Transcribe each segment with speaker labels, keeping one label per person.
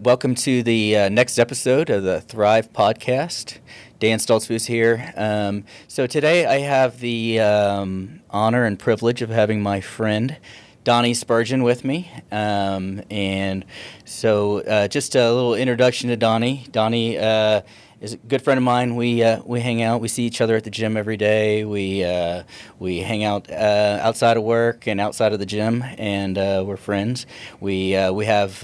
Speaker 1: welcome to the next episode of the Thrive podcast. Dan Stoltzfus here. So today I have the honor and privilege of having my friend Donny Spurgeon with me. And so just a little introduction to Donny. Donny is a good friend of mine. We hang out. We see each other at the gym every day. We hang out outside of work and outside of the gym, and we're friends. We have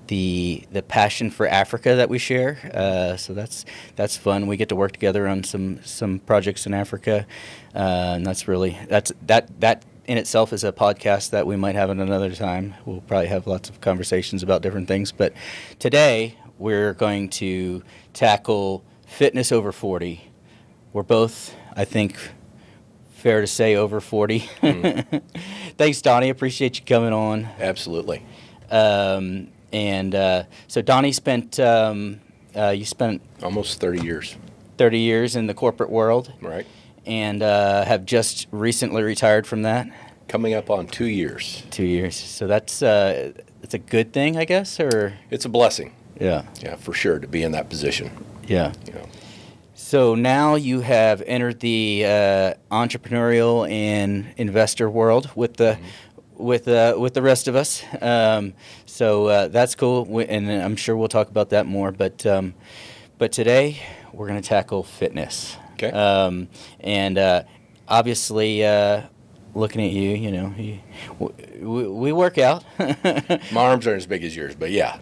Speaker 1: the passion for Africa that we share. So that's fun. We get to work together on some projects in Africa, and that's that in itself is a podcast that we might have at another time. We'll probably have lots of conversations about different things, but today we're going to tackle fitness over 40. We're both, I think, fair to say, over 40. Thanks, Donny. Appreciate you coming on.
Speaker 2: Absolutely.
Speaker 1: So Donny spent you spent
Speaker 2: almost 30 years.
Speaker 1: 30 years in the corporate world.
Speaker 2: Right.
Speaker 1: And have just recently retired from that.
Speaker 2: Coming up on 2 years.
Speaker 1: 2 years. So that's it's a good thing, I guess, or
Speaker 2: it's a blessing.
Speaker 1: Yeah.
Speaker 2: Yeah, for sure, to be in that position.
Speaker 1: Yeah.
Speaker 2: You know. So
Speaker 1: now you have entered the entrepreneurial and investor world with the with the rest of us. So that's cool, and I'm sure we'll talk about that more. But today we're going to tackle fitness.
Speaker 2: Okay.
Speaker 1: And obviously, looking at you, you know, we work out.
Speaker 2: My arms aren't as big as yours, but yeah,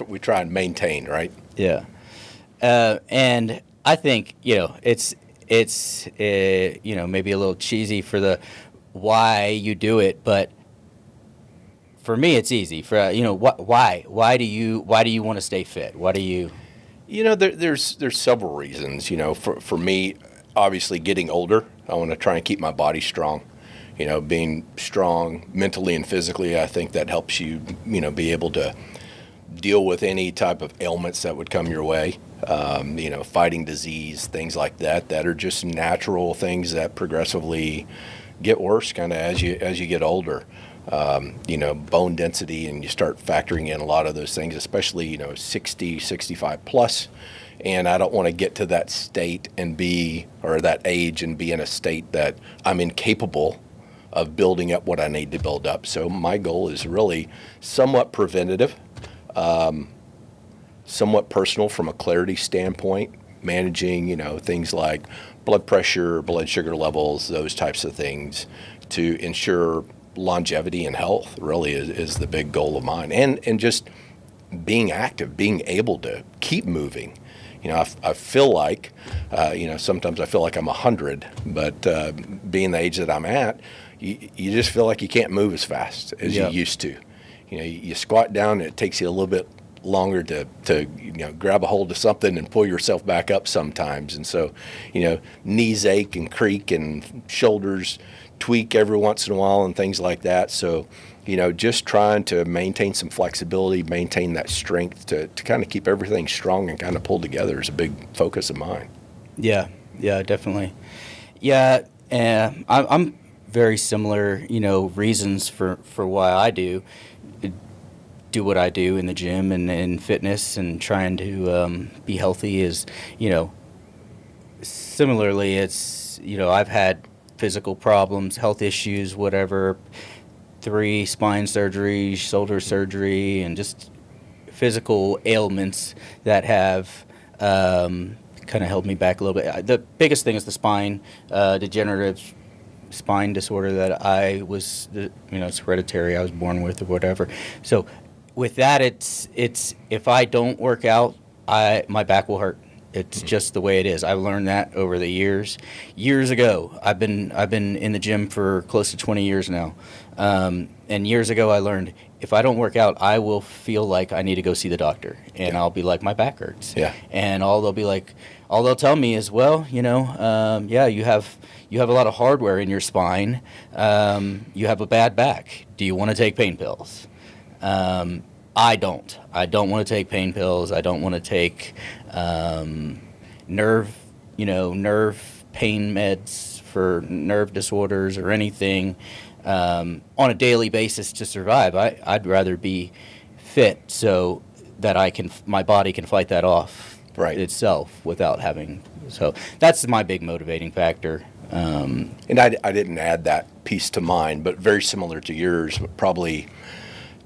Speaker 2: we try and maintain, right?
Speaker 1: Yeah. And I think, you know, it's you know, maybe a little cheesy for the why you do it, but for me, it's easy. For you know, why do you want to stay fit? Why do you?
Speaker 2: You know, there's several reasons. You know, for me, obviously getting older, I want to try and keep my body strong. You know, being strong mentally and physically, I think that helps you, you know, be able to deal with any type of ailments that would come your way. You know, fighting disease, things like that are just natural things that progressively get worse kind of as you get older. You know, bone density, and you start factoring in a lot of those things, especially, you know, 60, 65 plus. And I don't want to get to that state or that age and be in a state that I'm incapable of building up what I need to build up. So my goal is really somewhat preventative, somewhat personal from a clarity standpoint, managing, you know, things like blood pressure, blood sugar levels, those types of things to ensure longevity and health really is the big goal of mine. And just being active, being able to keep moving. You know, I feel like, you know, sometimes I feel like I'm 100, but being the age that I'm at, you just feel like you can't move as fast as you used to. You know, you squat down and it takes you a little bit longer to you know, grab a hold of something and pull yourself back up sometimes. And so, you know, knees ache and creak and shoulders tweak every once in a while and things like that. So, you know, just trying to maintain some flexibility, maintain that strength to kind of keep everything strong and kind of pulled together is a big focus of mine.
Speaker 1: Yeah, definitely. Yeah, I'm very similar, you know, reasons for why I do what I do in the gym and in fitness and trying to be healthy is, you know, similarly, it's, you know, I've had physical problems, health issues, whatever, 3 spine surgeries, shoulder surgery, and just physical ailments that have kind of held me back a little bit. The biggest thing is the spine, degenerative spine disorder that I was, you know, it's hereditary, I was born with or whatever. So with that, it's if I don't work out, my back will hurt. It's just the way it is. I've learned that over the years. Years ago, I've been in the gym for close to 20 years now. And years ago, I learned if I don't work out, I will feel like I need to go see the doctor, and I'll be like, my back hurts.
Speaker 2: Yeah.
Speaker 1: And all they'll tell me is, well, you know, you have a lot of hardware in your spine. You have a bad back. Do you want to take pain pills? I don't want to take pain pills. I don't want to take nerve pain meds for nerve disorders or anything on a daily basis to survive. I'd rather be fit. So that my body can fight that off
Speaker 2: Right.
Speaker 1: itself without having. So that's my big motivating factor.
Speaker 2: And I didn't add that piece to mine, but very similar to yours. Probably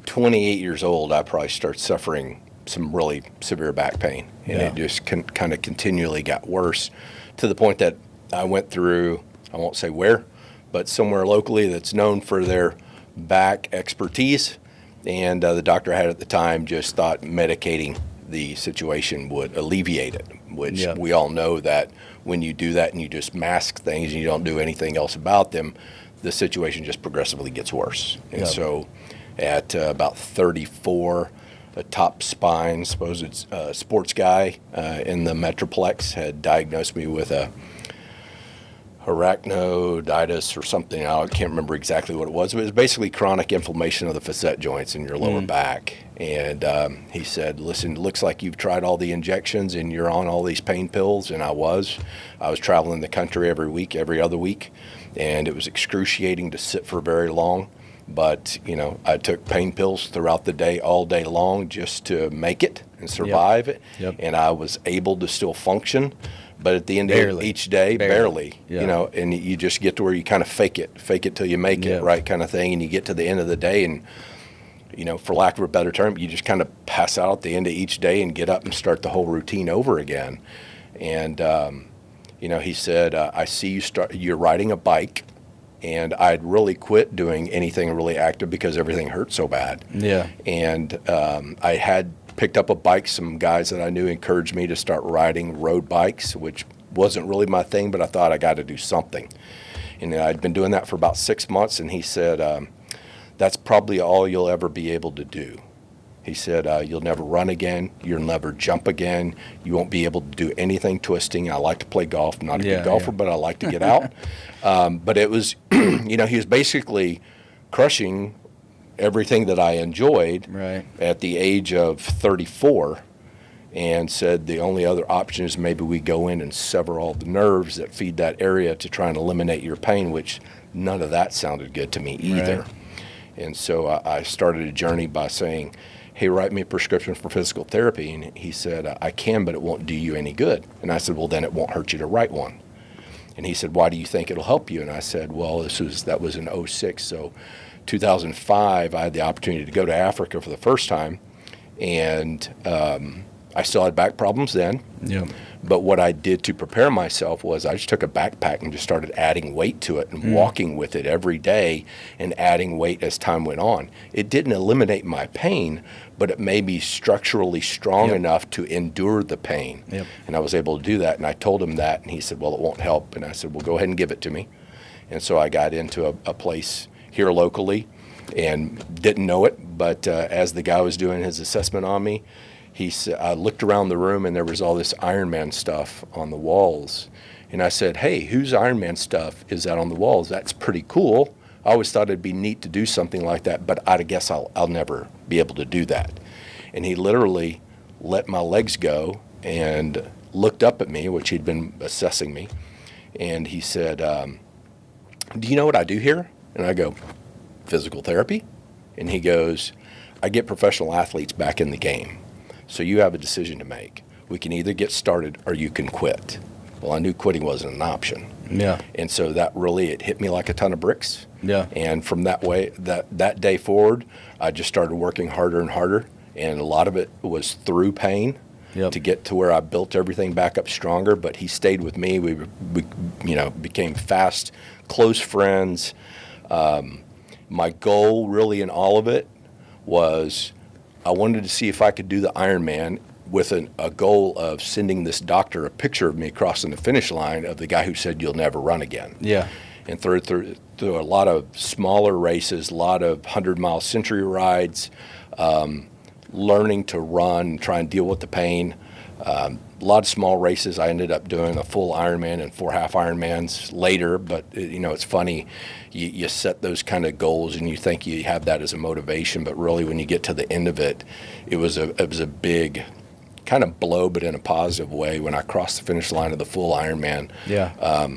Speaker 2: 28 years old, I probably started suffering some really severe back pain, and
Speaker 1: Yeah.
Speaker 2: it just kind of continually got worse to the point that I went through, I won't say where, but somewhere locally that's known for their back expertise. And the doctor I had at the time just thought medicating the situation would alleviate it, which
Speaker 1: Yeah.
Speaker 2: we all know that when you do that and you just mask things and you don't do anything else about them, the situation just progressively gets worse. And
Speaker 1: Yeah.
Speaker 2: so at about 34, a top spine, supposed sports guy in the Metroplex had diagnosed me with a arachnoiditis or something. I can't remember exactly what it was. It was basically chronic inflammation of the facet joints in your lower back. And he said, listen, it looks like you've tried all the injections and you're on all these pain pills. And I was traveling the country every other week. And it was excruciating to sit for very long. But, I took pain pills throughout the day, all day long, just to make it and survive it.
Speaker 1: Yep.
Speaker 2: And I was able to still function. But at the end of each day, barely,
Speaker 1: Yeah.
Speaker 2: and you just get to where you kind of fake it till you make
Speaker 1: Yeah.
Speaker 2: it, right, kind of thing. And you get to the end of the day and, for lack of a better term, you just kind of pass out at the end of each day and get up and start the whole routine over again. And, he said, I see you're riding a bike. And I'd really quit doing anything really active because everything hurt so bad.
Speaker 1: Yeah.
Speaker 2: And I had picked up a bike. Some guys that I knew encouraged me to start riding road bikes, which wasn't really my thing, but I thought I got to do something. And I'd been doing that for about 6 months, and he said, that's probably all you'll ever be able to do. He said, you'll never run again. You'll never jump again. You won't be able to do anything twisting. I like to play golf. I'm not a good golfer, but I like to get out. But it was, he was basically crushing everything that I enjoyed at the age of 34, and said the only other option is maybe we go in and sever all the nerves that feed that area to try and eliminate your pain, which none of that sounded good to me either.
Speaker 1: Right.
Speaker 2: And so I started a journey by saying, hey, write me a prescription for physical therapy. And he said, I can, but it won't do you any good. And I said, well, then it won't hurt you to write one. And he said, why do you think it'll help you? And I said, well, that was in 06. So 2005, I had the opportunity to go to Africa for the first time. And I still had back problems then.
Speaker 1: Yeah.
Speaker 2: But what I did to prepare myself was I just took a backpack and just started adding weight to it and walking with it every day and adding weight as time went on. It didn't eliminate my pain, but it made me structurally strong enough to endure the pain.
Speaker 1: Yep.
Speaker 2: And I was able to do that. And I told him that, and he said, well, it won't help. And I said, well, go ahead and give it to me. And so I got into a place here locally and didn't know it, but as the guy was doing his assessment on me, he said, I looked around the room and there was all this Ironman stuff on the walls. And I said, hey, whose Ironman stuff is that on the walls? That's pretty cool. I always thought it'd be neat to do something like that, but I guess I'll never be able to do that. And he literally let my legs go and looked up at me, which he'd been assessing me. And he said, do you know what I do here? And I go, physical therapy? And he goes, I get professional athletes back in the game. So you have a decision to make. We can either get started or you can quit. Well, I knew quitting wasn't an option.
Speaker 1: Yeah.
Speaker 2: And so that really, it hit me like a ton of bricks.
Speaker 1: Yeah.
Speaker 2: And from that day forward, I just started working harder and harder. And a lot of it was through pain to get to where I built everything back up stronger. But he stayed with me. We became fast, close friends. My goal really in all of it was I wanted to see if I could do the Ironman with a goal of sending this doctor a picture of me crossing the finish line of the guy who said you'll never run again.
Speaker 1: Yeah.
Speaker 2: And through a lot of smaller races, a lot of 100-mile century rides, learning to run, try and deal with the pain. A lot of small races. I ended up doing a full Ironman and 4 half Ironmans later, but it's funny. You set those kind of goals and you think you have that as a motivation, but really when you get to the end of it, it was a big kind of blow, but in a positive way when I crossed the finish line of the full Ironman.
Speaker 1: Yeah.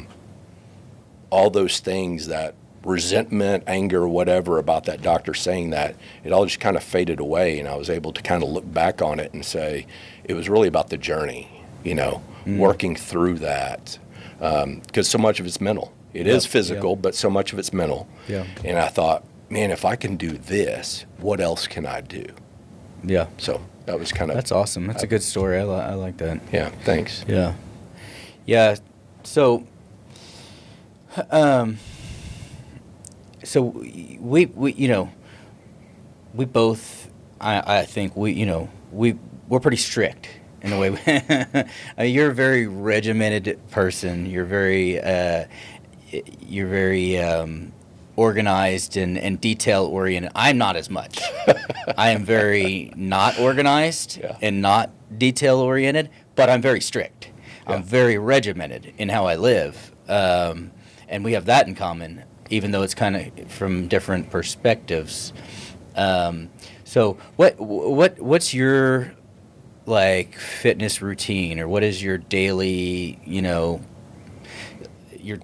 Speaker 2: All those things that resentment, anger, whatever about that doctor saying that, it all just kind of faded away. And I was able to kind of look back on it and say, it was really about the journey, working through that. Because so much of it's mental. It is physical, but so much of it's mental.
Speaker 1: Yeah.
Speaker 2: And I thought, man, if I can do this, what else can I do?
Speaker 1: Yeah.
Speaker 2: So that was kind of...
Speaker 1: That's awesome. That's a good story. I like that.
Speaker 2: Yeah, thanks.
Speaker 1: Yeah. Yeah. So, we both, I think we're pretty strict in the way. You're a very regimented person. You're very organized and detail oriented. I'm not as much. I am very not organized and not detail oriented, but I'm very strict. I'm very regimented in how I live, and we have that in common, even though it's kind of from different perspectives. So what's your fitness routine, or what is your daily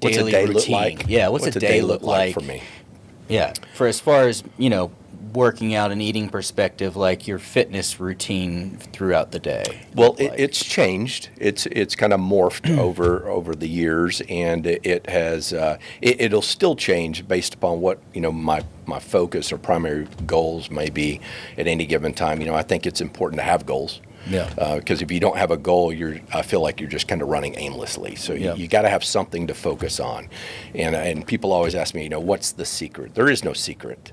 Speaker 2: What's a day
Speaker 1: routine?
Speaker 2: look like?
Speaker 1: Yeah, what's a day look like
Speaker 2: for me?
Speaker 1: Yeah, for as far as working out and eating perspective, like your fitness routine throughout the day.
Speaker 2: Well, it's changed. It's kind of morphed over the years, and it has it'll still change based upon what my focus or primary goals may be at any given time. I think it's important to have goals.
Speaker 1: Yeah.
Speaker 2: Because if you don't have a goal, I feel like you're just kind of running aimlessly. So you got to have something to focus on. And people always ask me, what's the secret? There is no secret.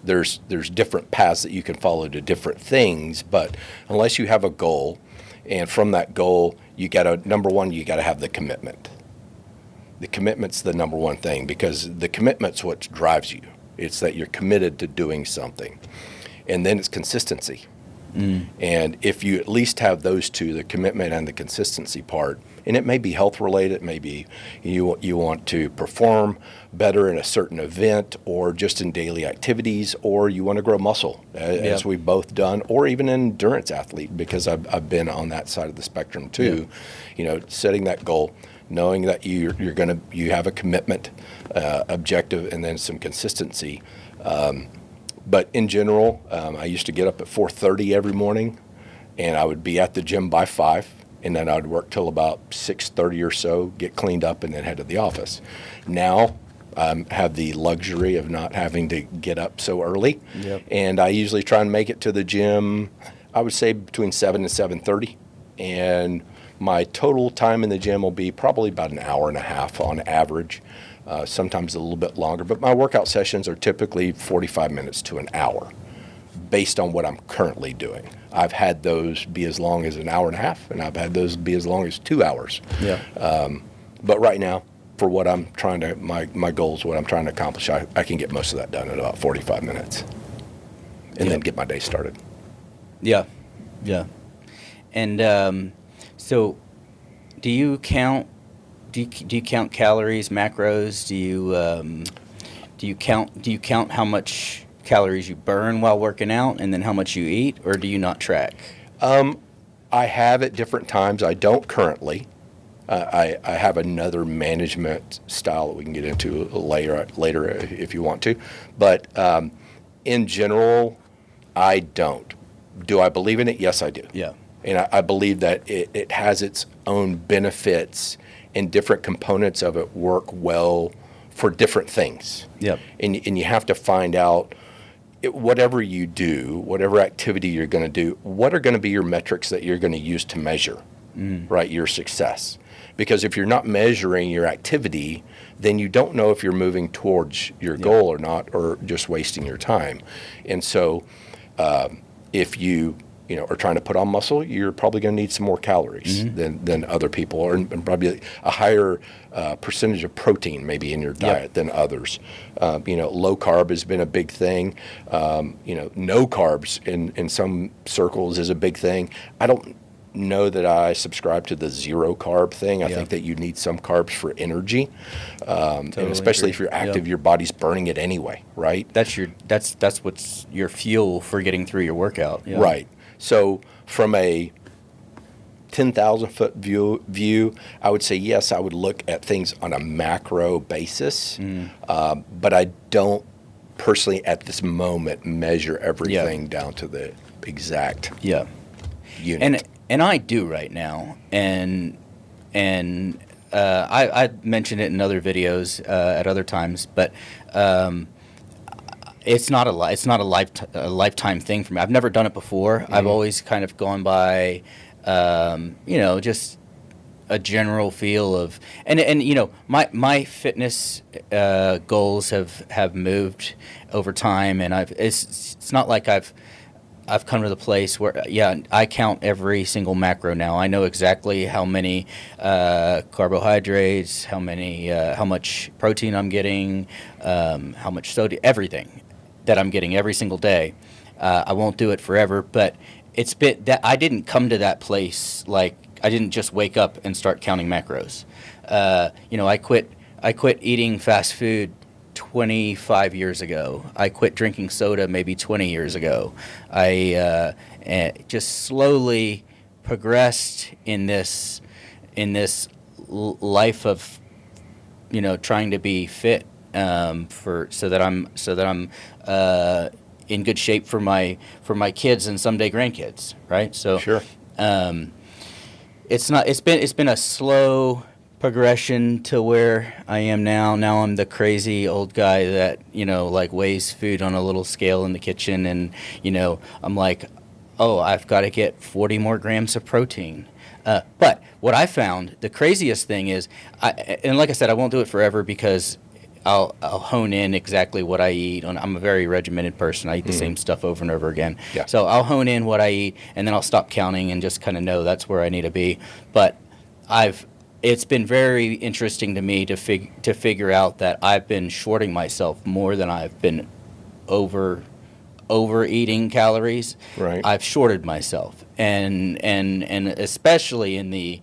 Speaker 2: There's different paths that you can follow to different things, but unless you have a goal, and from that goal, number one, you got to have the commitment. The commitment's the number one thing, because the commitment's what drives you. It's that you're committed to doing something. And then it's consistency. And if you at least have those two, the commitment and the consistency part, and it may be health related, maybe you want to perform better in a certain event, or just in daily activities, or you want to grow muscle, as we've both done, or even an endurance athlete, because I've been on that side of the spectrum too. Setting that goal, knowing that you have a commitment, objective, and then some consistency. But in general, I used to get up at 4:30 every morning, and I would be at the gym by 5, and then I would work till about 6:30 or so, get cleaned up, and then head to the office. Now, I have the luxury of not having to get up so early, and I usually try and make it to the gym, I would say between 7 and 7:30, and my total time in the gym will be probably about an hour and a half on average. Sometimes a little bit longer, but my workout sessions are typically 45 minutes to an hour based on what I'm currently doing. I've had those be as long as an hour and a half, and I've had those be as long as 2 hours. But right now, for what I'm trying to, my goals, what I'm trying to accomplish, I can get most of that done in about 45 minutes and then get my day started.
Speaker 1: Yeah. And so do you count calories, macros? Do you count how much calories you burn while working out, and then how much you eat, or do you not track?
Speaker 2: I have at different times. I don't currently. I have another management style that we can get into later if you want to. But in general, I don't. Do I believe in it? Yes, I do.
Speaker 1: Yeah.
Speaker 2: And I believe that it has its own benefits, and different components of it work well for different things.
Speaker 1: Yep.
Speaker 2: And you have to find out, whatever you do, whatever activity you're going to do, what are going to be your metrics that you're going to use to measure, right, your success? Because if you're not measuring your activity, then you don't know if you're moving towards your goal or not, or just wasting your time. And so if you are trying to put on muscle, you're probably going to need some more calories than other people, or and probably a higher percentage of protein maybe in your diet than others. Low carb has been a big thing. No carbs in some circles is a big thing. I don't know that I subscribe to the zero carb thing. I think that you need some carbs for energy, and especially if you're active, your body's burning it anyway, right?
Speaker 1: That's what's your fuel for getting through your workout.
Speaker 2: Right. So from a 10,000 foot view, I would say yes, I would look at things on a macro basis, but I don't personally at this moment measure everything down to the exact unit.
Speaker 1: And I do right now, and I mentioned it in other videos at other times, but it's not a lifetime thing for me. I've never done it before. I've always kind of gone by, just a general feel of, and my fitness goals have moved over time, and it's not like I've come to the place where, I count every single macro now. I know exactly how many carbohydrates, how much protein I'm getting, how much sodium, everything that I'm getting every single day. I won't do it forever, but it's been that I didn't come to that place. Like, I didn't just wake up and start counting macros. I quit eating fast food 25 years ago. I quit drinking soda maybe 20 years ago. I just slowly progressed in this life of trying to be fit so that I'm in good shape for my kids and someday grandkids, right? So
Speaker 2: Sure.
Speaker 1: It's been a slow progression to where I am now. Now I'm the crazy old guy that, weighs food on a little scale in the kitchen, and, I'm like, oh, I've got to get 40 more grams of protein. But what I found, the craziest thing is, and like I said, I won't do it forever because I'll hone in exactly what I eat. I'm a very regimented person. I eat the same stuff over and over again.
Speaker 2: Yeah.
Speaker 1: So I'll hone in what I eat, and then I'll stop counting and just kind of know that's where I need to be. But it's been very interesting to me to figure out that I've been shorting myself more than I've been overeating calories.
Speaker 2: Right.
Speaker 1: I've shorted myself, and especially in the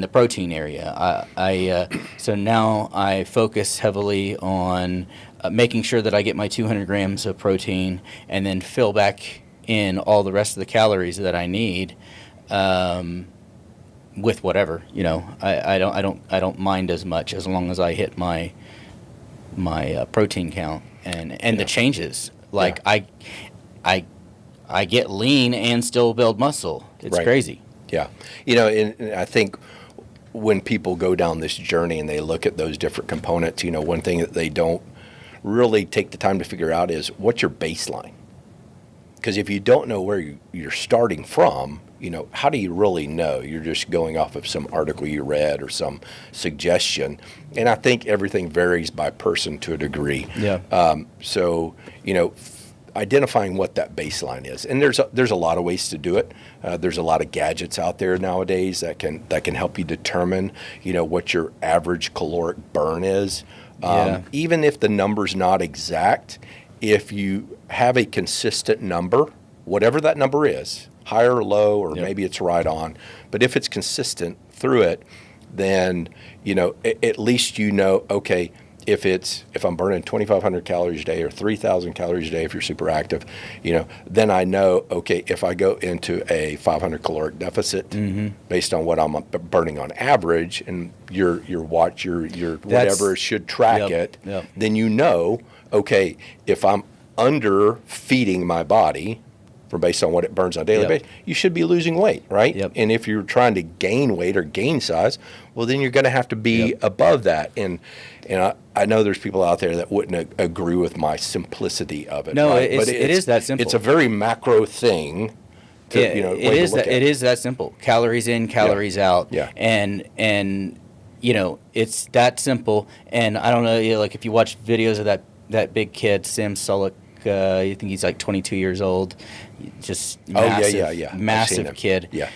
Speaker 1: protein area. So now I focus heavily on making sure that I get my 200 grams of protein, and then fill back in all the rest of the calories that I need. With whatever, I don't mind as much as long as I hit my protein count and the changes. Like I get lean and still build muscle. It's
Speaker 2: Right.
Speaker 1: crazy.
Speaker 2: Yeah. And I think when people go down this journey and they look at those different components, one thing that they don't really take the time to figure out is what's your baseline? Because if you don't know where you're starting from, how do you really know? You're just going off of some article you read or some suggestion. And I think everything varies by person to a degree.
Speaker 1: Yeah.
Speaker 2: So, identifying what that baseline is. And there's a lot of ways to do it. There's a lot of gadgets out there nowadays that can help you determine, what your average caloric burn is. Even if the number's not exact, if you have a consistent number, whatever that number is, high or low, or maybe it's right on, but if it's consistent through it, then, at least okay, if I'm burning 2,500 calories a day or 3,000 calories a day if you're super active, then I know, okay, if I go into a 500 caloric deficit based on what I'm burning on average, and your watch, your whatever should track it, then okay, if I'm under feeding my body based on what it burns on a daily basis, you should be losing weight, right?
Speaker 1: Yep.
Speaker 2: And if you're trying to gain weight or gain size, well, then you're going to have to be above that. And I know there's people out there that wouldn't agree with my simplicity of it.
Speaker 1: No,
Speaker 2: right?
Speaker 1: it is that simple.
Speaker 2: It's a very macro thing.
Speaker 1: It is that simple. Calories in, calories out.
Speaker 2: Yeah.
Speaker 1: And it's that simple. And I don't know, like if you watch videos of that big kid, Sam Sulek, I think he's like 22 years old, just massive, massive kid.
Speaker 2: Yeah.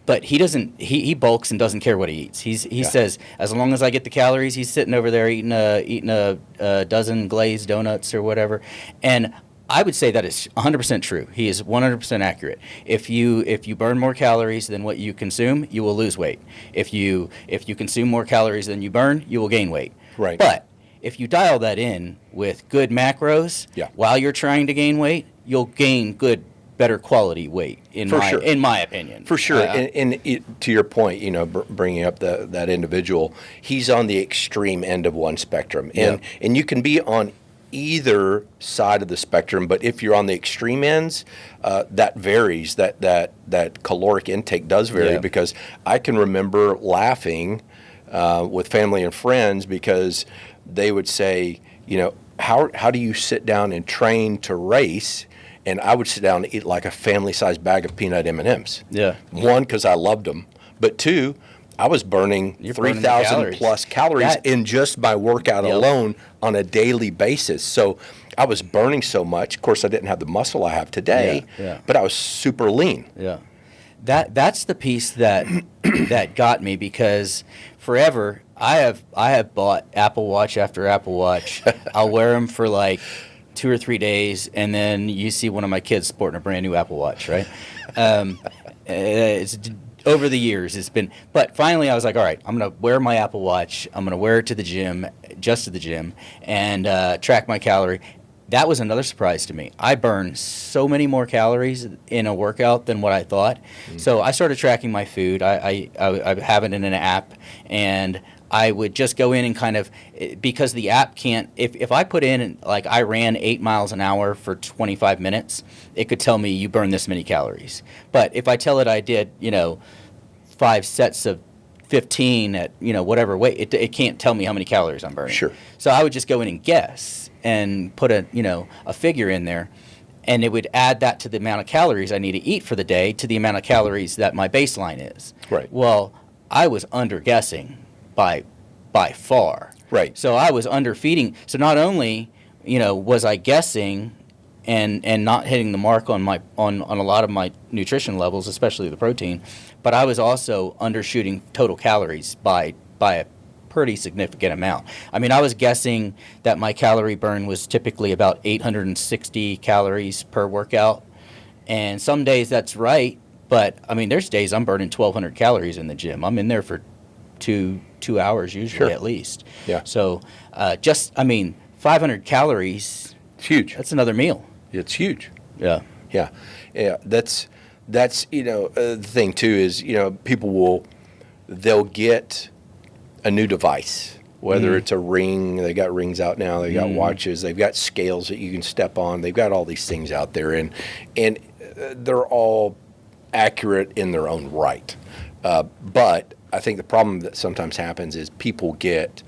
Speaker 1: But he bulks and doesn't care what he eats. He says, as long as I get the calories, he's sitting over there eating a dozen glazed donuts or whatever. And I would say that is 100% true. He is 100% accurate. If you burn more calories than what you consume, you will lose weight. If you consume more calories than you burn, you will gain weight.
Speaker 2: Right.
Speaker 1: But if you dial that in with good macros, while you're trying to gain weight, you'll gain good better quality weight in my opinion.
Speaker 2: For sure. To your point, bringing up that individual, he's on the extreme end of one spectrum. And you can be on either side of the spectrum, but if you're on the extreme ends, that varies. That caloric intake does vary, because I can remember laughing with family and friends because they would say, how do you sit down and train to race? And I would sit down and eat like a family-sized bag of peanut M&Ms. Yeah. One, because I loved them, but two, I was burning 3,000 plus calories in just my workout alone on a daily basis. So I was burning so much. Of course, I didn't have the muscle I have today, but I was super lean.
Speaker 1: Yeah. That's the piece that that got me, because forever I have bought Apple Watch after Apple Watch. I'll wear them for like 2 or 3 days, and then you see one of my kids sporting a brand new Apple Watch, right? It's over the years it's been, but finally I was like, all right, I'm gonna wear my Apple Watch. I'm gonna wear it to the gym, and track my calorie. That was another surprise to me. I burn so many more calories in a workout than what I thought. Mm-hmm. So I started tracking my food. I have it in an app, and I would just go in and kind of, because the app can't, if I put in, like, I ran 8 miles an hour for 25 minutes, it could tell me you burn this many calories. But if I tell it I did, 5 sets of 15 at, whatever weight, it can't tell me how many calories I'm burning.
Speaker 2: Sure.
Speaker 1: So I would just go in and guess and put a figure in there, and it would add that to the amount of calories I need to eat for the day to the amount of calories that my baseline is.
Speaker 2: Right.
Speaker 1: Well, I was under guessing by far.
Speaker 2: Right.
Speaker 1: So I was underfeeding. So not only, was I guessing and not hitting the mark on a lot of my nutrition levels, especially the protein, but I was also undershooting total calories by a pretty significant amount. I mean, I was guessing that my calorie burn was typically about 860 calories per workout. And some days that's right, but I mean, there's days I'm burning 1,200 calories in the gym. I'm in there for two hours usually, at least.
Speaker 2: Yeah.
Speaker 1: So 500 calories.
Speaker 2: It's huge.
Speaker 1: That's another meal.
Speaker 2: It's huge.
Speaker 1: Yeah.
Speaker 2: Yeah. Yeah. That's the thing too is, they'll get a new device, whether it's a ring. They got rings out now. They got watches. They've got scales that you can step on. They've got all these things out there, and they're all accurate in their own right. But I think the problem that sometimes happens is people get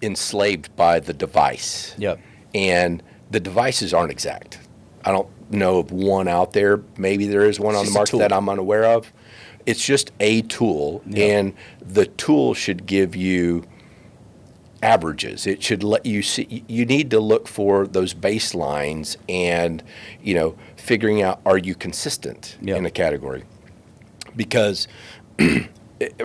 Speaker 2: enslaved by the device.
Speaker 1: Yep.
Speaker 2: And the devices aren't exact. I don't know of one out there. Maybe there is one on the market that I'm unaware of. It's just a tool, and the tool should give you averages. It should let you see. You need to look for those baselines and, figuring out, are you consistent in a category? Because,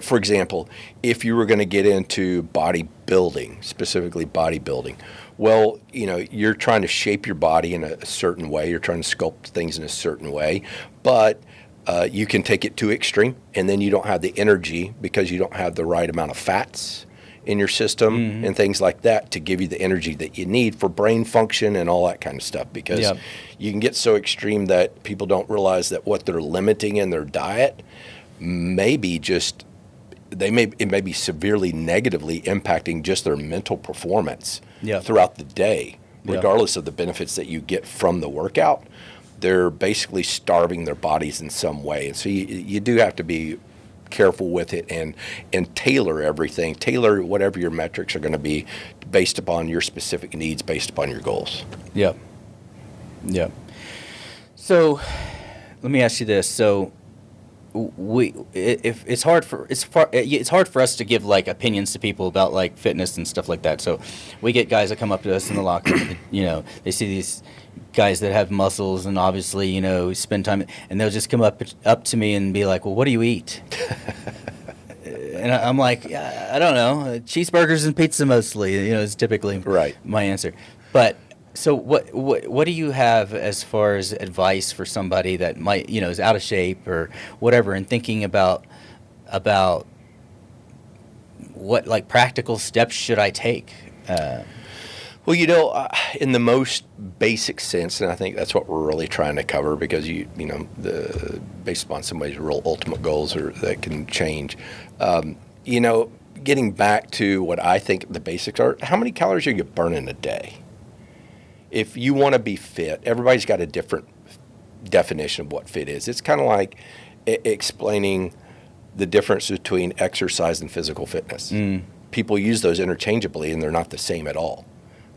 Speaker 2: for example, if you were going to get into bodybuilding, specifically bodybuilding, well, you're trying to shape your body in a certain way. You're trying to sculpt things in a certain way, but you can take it too extreme, and then you don't have the energy because you don't have the right amount of fats in your system and things like that to give you the energy that you need for brain function and all that kind of stuff. Because you can get so extreme that people don't realize that what they're limiting in their diet may be it may be severely negatively impacting just their mental performance throughout the day, regardless of the benefits that you get from the workout. They're basically starving their bodies in some way. And so you do have to be careful with it and tailor everything. Tailor whatever your metrics are going to be based upon your specific needs, based upon your goals.
Speaker 1: Yep. So let me ask you this. So it's hard for us to give like opinions to people about like fitness and stuff like that. So we get guys that come up to us in the locker room, they see these guys that have muscles and obviously, spend time, and they'll just come up to me and be like, well, what do you eat? And I'm like, I don't know, cheeseburgers and pizza mostly, is typically my answer. But so what do you have as far as advice for somebody that might, is out of shape or whatever, and thinking about what like practical steps should I take?
Speaker 2: Well, in the most basic sense, and I think that's what we're really trying to cover, because based upon somebody's real ultimate goals that can change. Getting back to what I think the basics are, how many calories are you burning a day? If you want to be fit, everybody's got a different definition of what fit is. It's kind of like explaining the difference between exercise and physical fitness. People use those interchangeably, and they're not the same at all.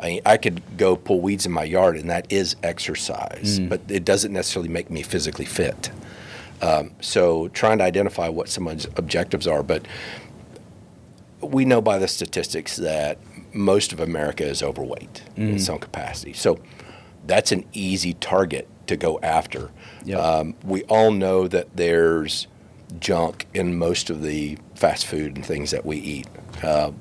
Speaker 2: I could go pull weeds in my yard, and that is exercise, but it doesn't necessarily make me physically fit. So trying to identify what someone's objectives are, but we know by the statistics that most of America is overweight in some capacity. So that's an easy target to go after. Yep. We all know that there's junk in most of the fast food and things that we eat.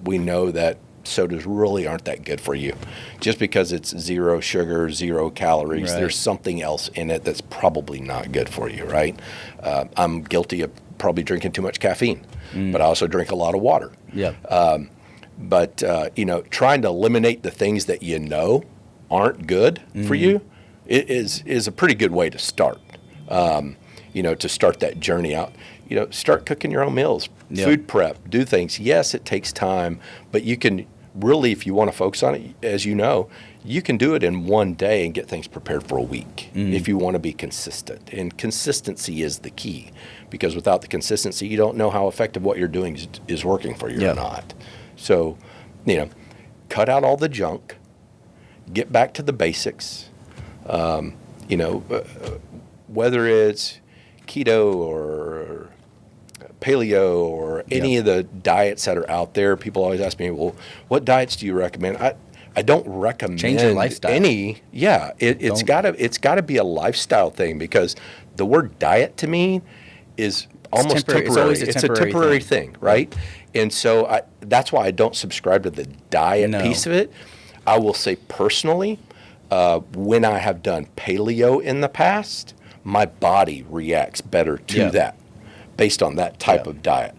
Speaker 2: We know that sodas really aren't that good for you. Just because it's 0 sugar, 0 calories,
Speaker 1: Right.
Speaker 2: there's something else in it that's probably not good for you, right? I'm guilty of probably drinking too much caffeine, but I also drink a lot of water.
Speaker 1: Yeah.
Speaker 2: But trying to eliminate the things that aren't good for you is a pretty good way to start. To start that journey out. Start cooking your own meals, food prep, do things. Yes, it takes time, but you can really, if you want to focus on it, as you can do it in one day and get things prepared for a week if you want to be consistent. And consistency is the key, because without the consistency, you don't know how effective what you're doing is working for you or not. So, cut out all the junk, get back to the basics. Whether it's keto or paleo or any of the diets that are out there, people always ask me, well, what diets do you recommend? I don't recommend
Speaker 1: Change your lifestyle.
Speaker 2: any. Yeah, it's gotta be a lifestyle thing, because the word diet to me is almost temporary.
Speaker 1: It's always a
Speaker 2: temporary thing, right? And so that's why I don't subscribe to the diet piece of it. I will say personally, when I have done paleo in the past, my body reacts better to that based on that type of diet.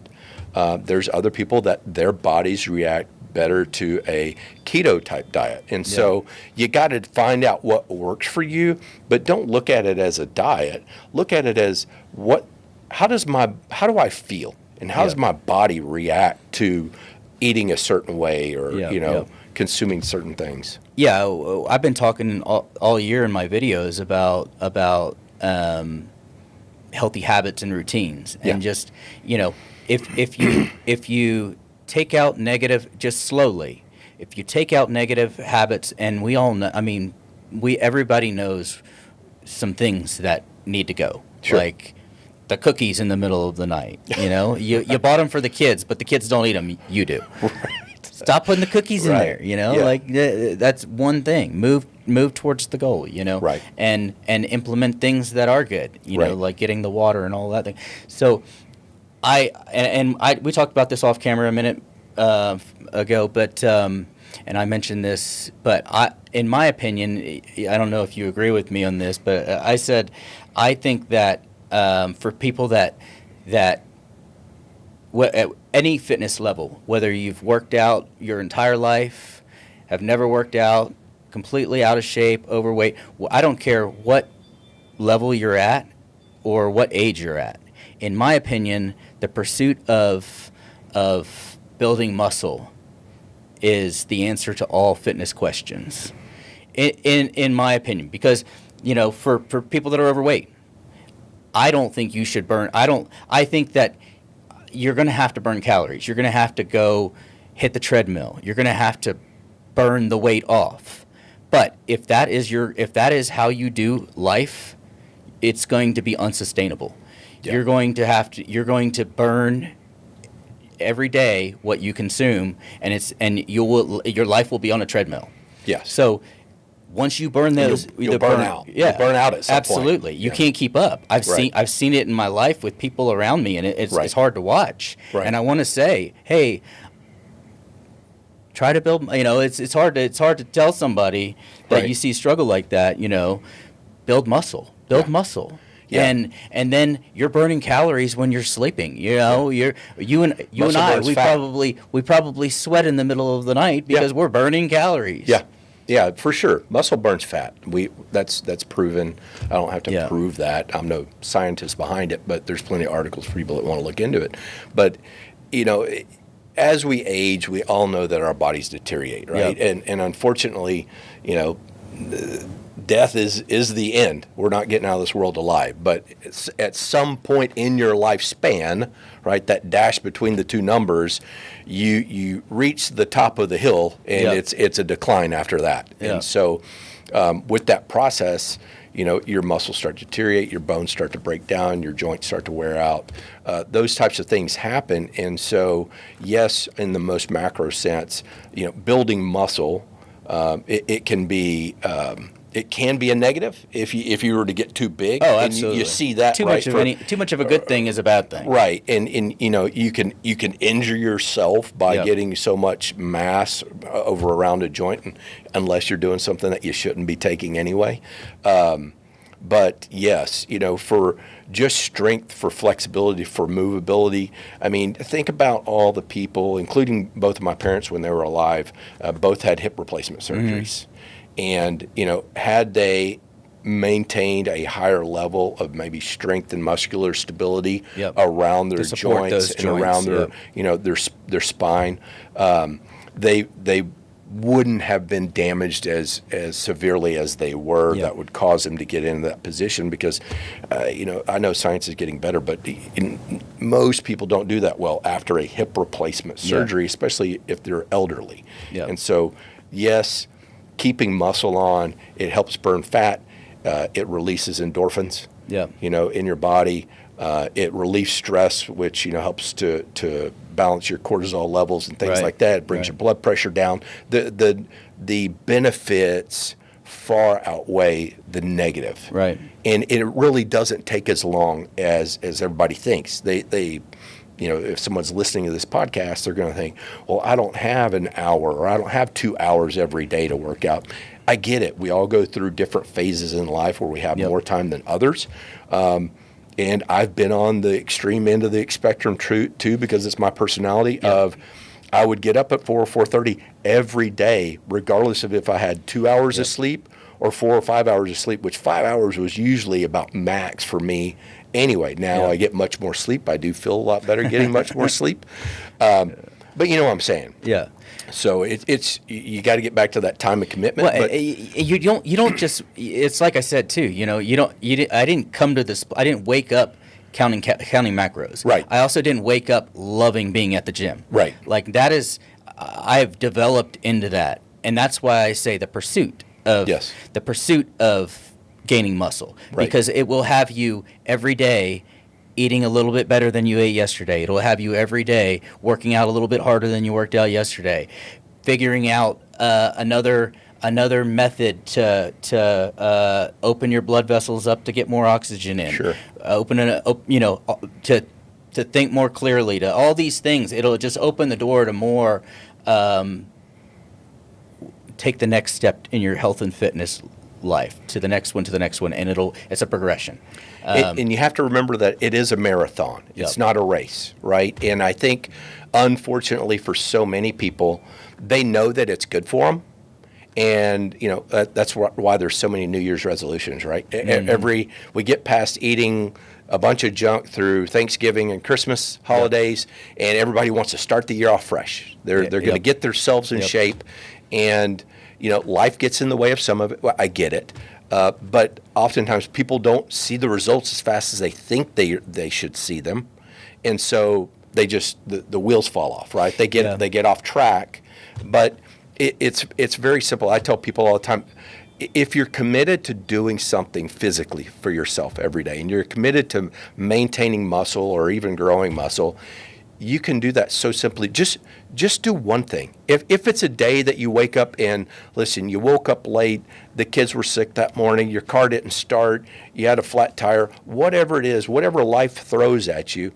Speaker 2: There's other people that their bodies react better to a keto type diet. And so you got to find out what works for you, but don't look at it as a diet. Look at it as how do I feel, and how does my body react to eating a certain way or consuming certain things.
Speaker 1: Yeah, I've been talking all year in my videos about healthy habits and routines, and just if you take out negative, just slowly, if you take out negative habits, and we all know, everybody knows some things that need to go, like the cookies in the middle of the night. You bought them for the kids, but the kids don't eat them. You do. Stop putting the cookies in there. That's one thing. Move towards the goal.
Speaker 2: Right.
Speaker 1: And implement things that are good. Like getting the water and all that thing. So, we talked about this off camera a minute ago, but and I mentioned this, but in my opinion, I don't know if you agree with me on this, but I said I think that for people that at any fitness level, whether you've worked out your entire life, have never worked out, completely out of shape, overweight, I don't care what level you're at or what age you're at. In my opinion, the pursuit of building muscle is the answer to all fitness questions. In my opinion, because for people that are overweight, I don't think you should burn. I think that you're going to have to burn calories. You're going to have to go hit the treadmill. You're going to have to burn the weight off. But if that is how you do life, it's going to be unsustainable. Yeah. You're going to burn every day what you consume, and your life will be on a treadmill.
Speaker 2: Yes.
Speaker 1: So once you burn those,
Speaker 2: you'll burn out.
Speaker 1: Yeah,
Speaker 2: you'll burn out at some
Speaker 1: absolutely.
Speaker 2: point.
Speaker 1: You can't keep up. I've seen it in my life with people around me, and it's hard to watch.
Speaker 2: Right.
Speaker 1: And I want to say, hey, try to build. It's hard to tell somebody that you see struggle like that. Build muscle. Build muscle. Yeah. And then you're burning calories when you're sleeping. You and I we probably sweat in the middle of the night because we're burning calories.
Speaker 2: Yeah. Yeah, for sure. Muscle burns fat. That's proven. I don't have to
Speaker 1: Yeah.
Speaker 2: prove that. I'm no scientist behind it, but there's plenty of articles for people that want to look into it. But as we age, we all know that our bodies deteriorate, right?
Speaker 1: Yep.
Speaker 2: And unfortunately, death is the end. We're not getting out of this world alive. But at some point in your lifespan, right, that dash between the two numbers, you reach the top of the hill, and
Speaker 1: Yep.
Speaker 2: it's a decline after that.
Speaker 1: Yeah.
Speaker 2: And so with that process, your muscles start to deteriorate, your bones start to break down, your joints start to wear out. Those types of things happen. And so, yes, in the most macro sense, building muscle, it can be a negative if you were to get too big.
Speaker 1: Oh,
Speaker 2: And
Speaker 1: absolutely.
Speaker 2: you see that
Speaker 1: too
Speaker 2: right
Speaker 1: much of a good thing is a bad thing.
Speaker 2: Right, and you can injure yourself by
Speaker 1: Yep.
Speaker 2: getting so much mass over around a joint, unless you're doing something that you shouldn't be taking anyway. But yes, for just strength, for flexibility, for movability. I mean, think about all the people, including both of my parents when they were alive, both had hip replacement surgeries, and had they maintained a higher level of maybe strength and muscular stability
Speaker 1: Yep.
Speaker 2: around their
Speaker 1: To support
Speaker 2: joints
Speaker 1: those
Speaker 2: and around
Speaker 1: joints,
Speaker 2: their spine, they wouldn't have been damaged as severely as they were.
Speaker 1: Yep.
Speaker 2: That would cause them to get into that position because, I know science is getting better, but most people don't do that well after a hip replacement surgery, especially if they're elderly.
Speaker 1: Yep.
Speaker 2: And so, yes, keeping muscle on, it helps burn fat. It releases endorphins,
Speaker 1: Yep.
Speaker 2: in your body. It relieves stress, which helps to balance your cortisol levels and things
Speaker 1: Right.
Speaker 2: like that. It brings
Speaker 1: Right.
Speaker 2: your blood pressure down. The benefits far outweigh the negative.
Speaker 1: Right.
Speaker 2: And it really doesn't take as long as everybody thinks. They if someone's listening to this podcast, they're going to think, well, I don't have an hour or I don't have 2 hours every day to work out. I get it. We all go through different phases in life where we have
Speaker 1: Yep.
Speaker 2: more time than others. And I've been on the extreme end of the spectrum too, because it's my personality of I would get up at 4 or 4:30 every day, regardless of if I had 2 hours of sleep or 4 or 5 hours of sleep, which 5 hours was usually about max for me. Anyway, now I get much more sleep. I do feel a lot better getting much more sleep. But you know what I'm saying.
Speaker 1: Yeah.
Speaker 2: So it's you got to get back to that time of commitment.
Speaker 1: Well,
Speaker 2: but
Speaker 1: you don't just. It's like I said too. I didn't come to this. I didn't wake up counting macros.
Speaker 2: Right.
Speaker 1: I also didn't wake up loving being at the gym.
Speaker 2: Right.
Speaker 1: Like that is, I've developed into that, and that's why I say the pursuit of
Speaker 2: Yes.
Speaker 1: the pursuit of gaining muscle,
Speaker 2: Right.
Speaker 1: because it will have you every day eating a little bit better than you ate yesterday. It'll have you every day working out a little bit harder than you worked out yesterday, figuring out another method to open your blood vessels up to get more oxygen in.
Speaker 2: Sure.
Speaker 1: To think more clearly, to all these things. It'll just open the door to more. Take the next step in your health and fitness life, to the next one, and it's a progression.
Speaker 2: And you have to remember that it is a marathon. It's
Speaker 1: Yep.
Speaker 2: not a race, right? And I think, unfortunately, for so many people, they know that it's good for them. And, that's why there's so many New Year's resolutions, right? We get past eating a bunch of junk through Thanksgiving and Christmas holidays, and everybody wants to start the year off fresh. They're going to
Speaker 1: Yep.
Speaker 2: get themselves in
Speaker 1: Yep.
Speaker 2: shape. And, life gets in the way of some of it. Well, I get it. But oftentimes people don't see the results as fast as they think they should see them. And so they just, the wheels fall off, right? They get off track. But it's very simple. I tell people all the time, if you're committed to doing something physically for yourself every day, and you're committed to maintaining muscle or even growing muscle, you can do that so simply. Just do one thing. If it's a day that you wake up and, listen, you woke up late, the kids were sick that morning, your car didn't start, you had a flat tire, whatever it is, whatever life throws at you,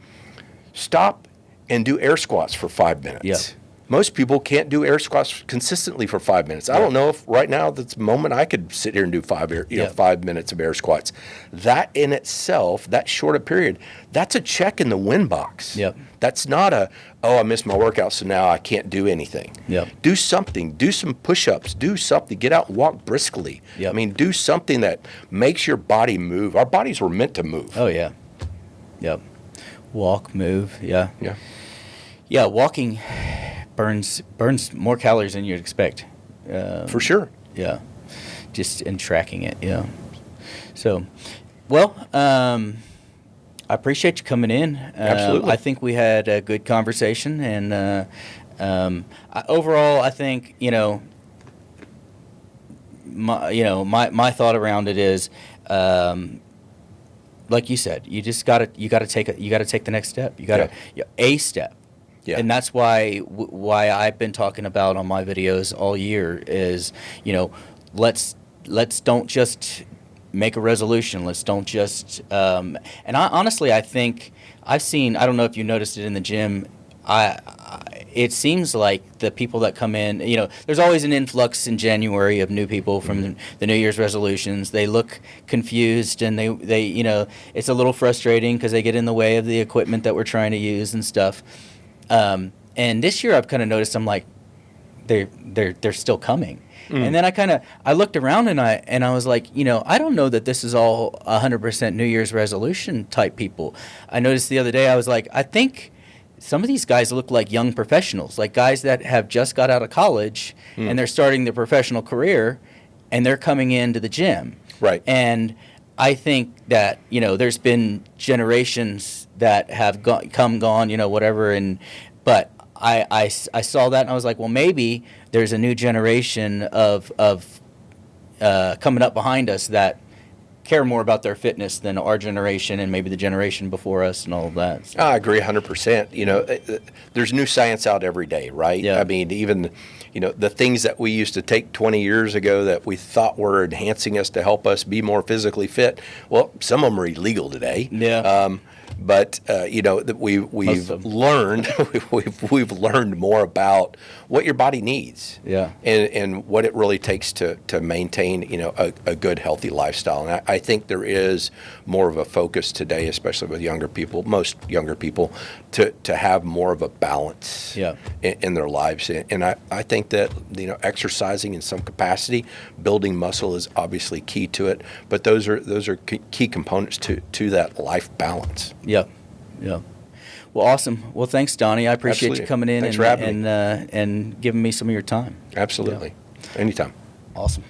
Speaker 2: stop and do air squats for 5 minutes.
Speaker 1: Yeah.
Speaker 2: most people can't do air squats consistently for 5 minutes. I don't know if right now that's the moment I could sit here and do 5 minutes of air squats. That in itself, that short a period, that's a check in the win box.
Speaker 1: Yep.
Speaker 2: That's not I missed my workout, so now I can't do anything.
Speaker 1: Yep.
Speaker 2: Do something. Do some push-ups. Do something. Get out and walk briskly.
Speaker 1: Yep.
Speaker 2: I mean, do something that makes your body move. Our bodies were meant to move.
Speaker 1: Oh, yeah. Yep. Walk, move, yeah.
Speaker 2: Yeah.
Speaker 1: Yeah, walking burns more calories than you'd expect.
Speaker 2: For sure.
Speaker 1: Yeah. Just in tracking it, yeah. So, well, I appreciate you coming in.
Speaker 2: Absolutely.
Speaker 1: I think we had a good conversation, and overall, I think my thought around it is, like you said, you gotta take the next step. You gotta a step.
Speaker 2: Yeah.
Speaker 1: And that's why I've been talking about on my videos all year is, let's don't just make a resolution. Let's don't just and honestly, I think I don't know if you noticed it in the gym. It seems like the people that come in, there's always an influx in January of new people from the New Year's resolutions. They look confused, and they it's a little frustrating because they get in the way of the equipment that we're trying to use and stuff. And this year I've kind of noticed, I'm like, they're still coming. And then I looked around and I was like, I don't know that this is all 100% New Year's resolution type people. I noticed the other day, I was like, I think some of these guys look like young professionals, like guys that have just got out of college and they're starting their professional career, and they're coming into the gym.
Speaker 2: Right.
Speaker 1: And I think that, there's been generations that have gone, whatever. But I saw that and I was like, well, maybe there's a new generation of coming up behind us that care more about their fitness than our generation and maybe the generation before us and all of that. So.
Speaker 2: I agree 100%. There's new science out every day, right?
Speaker 1: Yeah.
Speaker 2: I mean, even, the things that we used to take 20 years ago that we thought were enhancing us to help us be more physically fit, well, some of them are illegal today.
Speaker 1: Yeah.
Speaker 2: But we've learned we've learned more about what your body needs, and what it really takes to maintain a good healthy lifestyle. And I think there is more of a focus today, especially with most younger people, to have more of a balance in their lives. And I think that exercising in some capacity, building muscle is obviously key to it. But those are key components to that life balance.
Speaker 1: Yeah. Well, awesome. Well, thanks, Donnie. I appreciate
Speaker 2: Absolutely.
Speaker 1: you coming in
Speaker 2: Thanks for having me.
Speaker 1: and giving me some of your time.
Speaker 2: Absolutely. Anytime.
Speaker 1: Awesome.